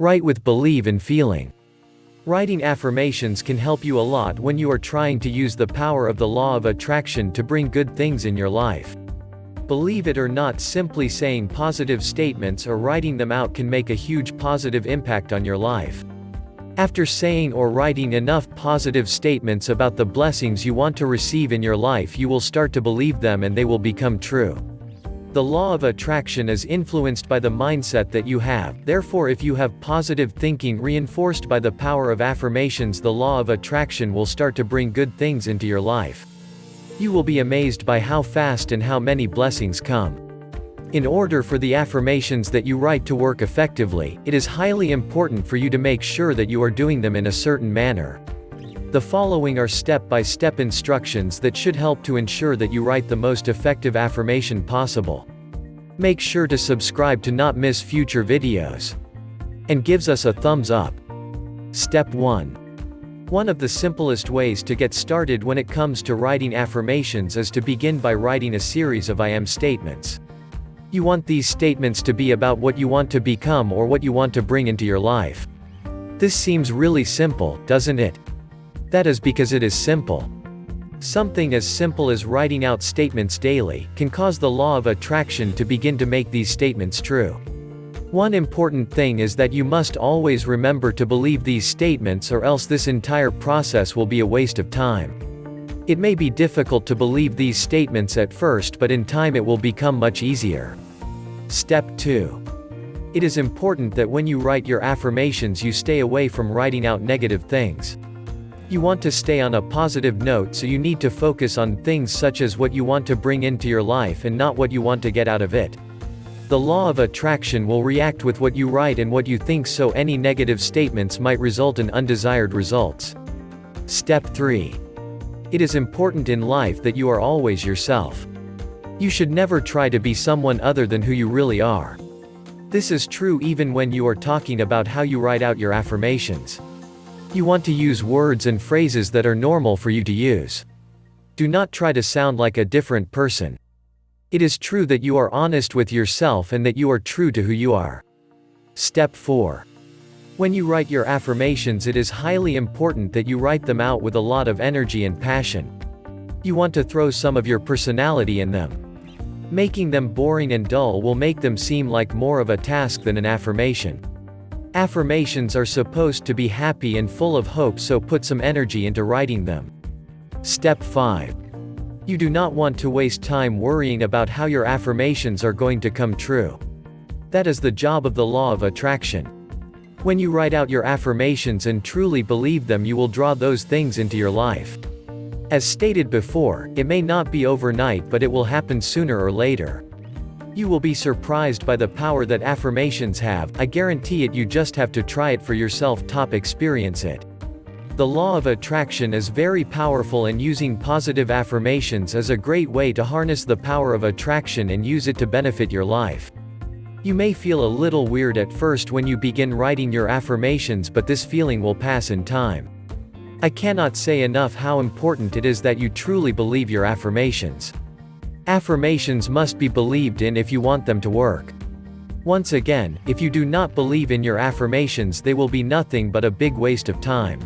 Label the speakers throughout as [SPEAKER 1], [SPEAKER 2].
[SPEAKER 1] Write with belief and feeling. Writing affirmations can help you a lot when you are trying to use the power of the law of attraction to bring good things in your life. Believe it or not, simply saying positive statements or writing them out can make a huge positive impact on your life. After saying or writing enough positive statements about the blessings you want to receive in your life, you will start to believe them and they will become true. The law of attraction is influenced by the mindset that you have. Therefore, if you have positive thinking reinforced by the power of affirmations, the law of attraction will start to bring good things into your life. You will be amazed by how fast and how many blessings come. In order for the affirmations that you write to work effectively, it is highly important for you to make sure that you are doing them in a certain manner. The following are step-by-step instructions that should help to ensure that you write the most effective affirmation possible. Make sure to subscribe to not miss future videos. And gives us a thumbs up. Step 1. One of the simplest ways to get started when it comes to writing affirmations is to begin by writing a series of I am statements. You want these statements to be about what you want to become or what you want to bring into your life. This seems really simple, doesn't it? That is because it is simple. Something as simple as writing out statements daily can cause the law of attraction to begin to make these statements true. One important thing is that you must always remember to believe these statements, or else this entire process will be a waste of time. It may be difficult to believe these statements at first, but in time it will become much easier. Step 2. It is important that when you write your affirmations, you stay away from writing out negative things. You want to stay on a positive note, so you need to focus on things such as what you want to bring into your life and not what you want to get out of it. The law of attraction will react with what you write and what you think, so any negative statements might result in undesired results. Step 3. It is important in life that you are always yourself. You should never try to be someone other than who you really are. This is true even when you are talking about how you write out your affirmations. You want to use words and phrases that are normal for you to use. Do not try to sound like a different person. It is true that you are honest with yourself and that you are true to who you are. Step 4. When you write your affirmations, it is highly important that you write them out with a lot of energy and passion. You want to throw some of your personality in them. Making them boring and dull will make them seem like more of a task than an affirmation. Affirmations are supposed to be happy and full of hope, so put some energy into writing them. Step 5. You do not want to waste time worrying about how your affirmations are going to come true. That is the job of the law of attraction. When you write out your affirmations and truly believe them, you will draw those things into your life. As stated before, it may not be overnight, but it will happen sooner or later. You will be surprised by the power that affirmations have. I guarantee it. You just have to try it for yourself. Experience it. The law of attraction is very powerful, and using positive affirmations is a great way to harness the power of attraction and use it to benefit your life. You may feel a little weird at first when you begin writing your affirmations, but this feeling will pass in time. I cannot say enough how important it is that you truly believe your affirmations. Affirmations must be believed in if you want them to work. Once again, if you do not believe in your affirmations, they will be nothing but a big waste of time.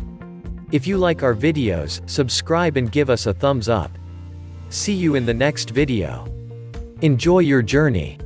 [SPEAKER 1] If you like our videos, subscribe and give us a thumbs up. See you in the next video. Enjoy your journey.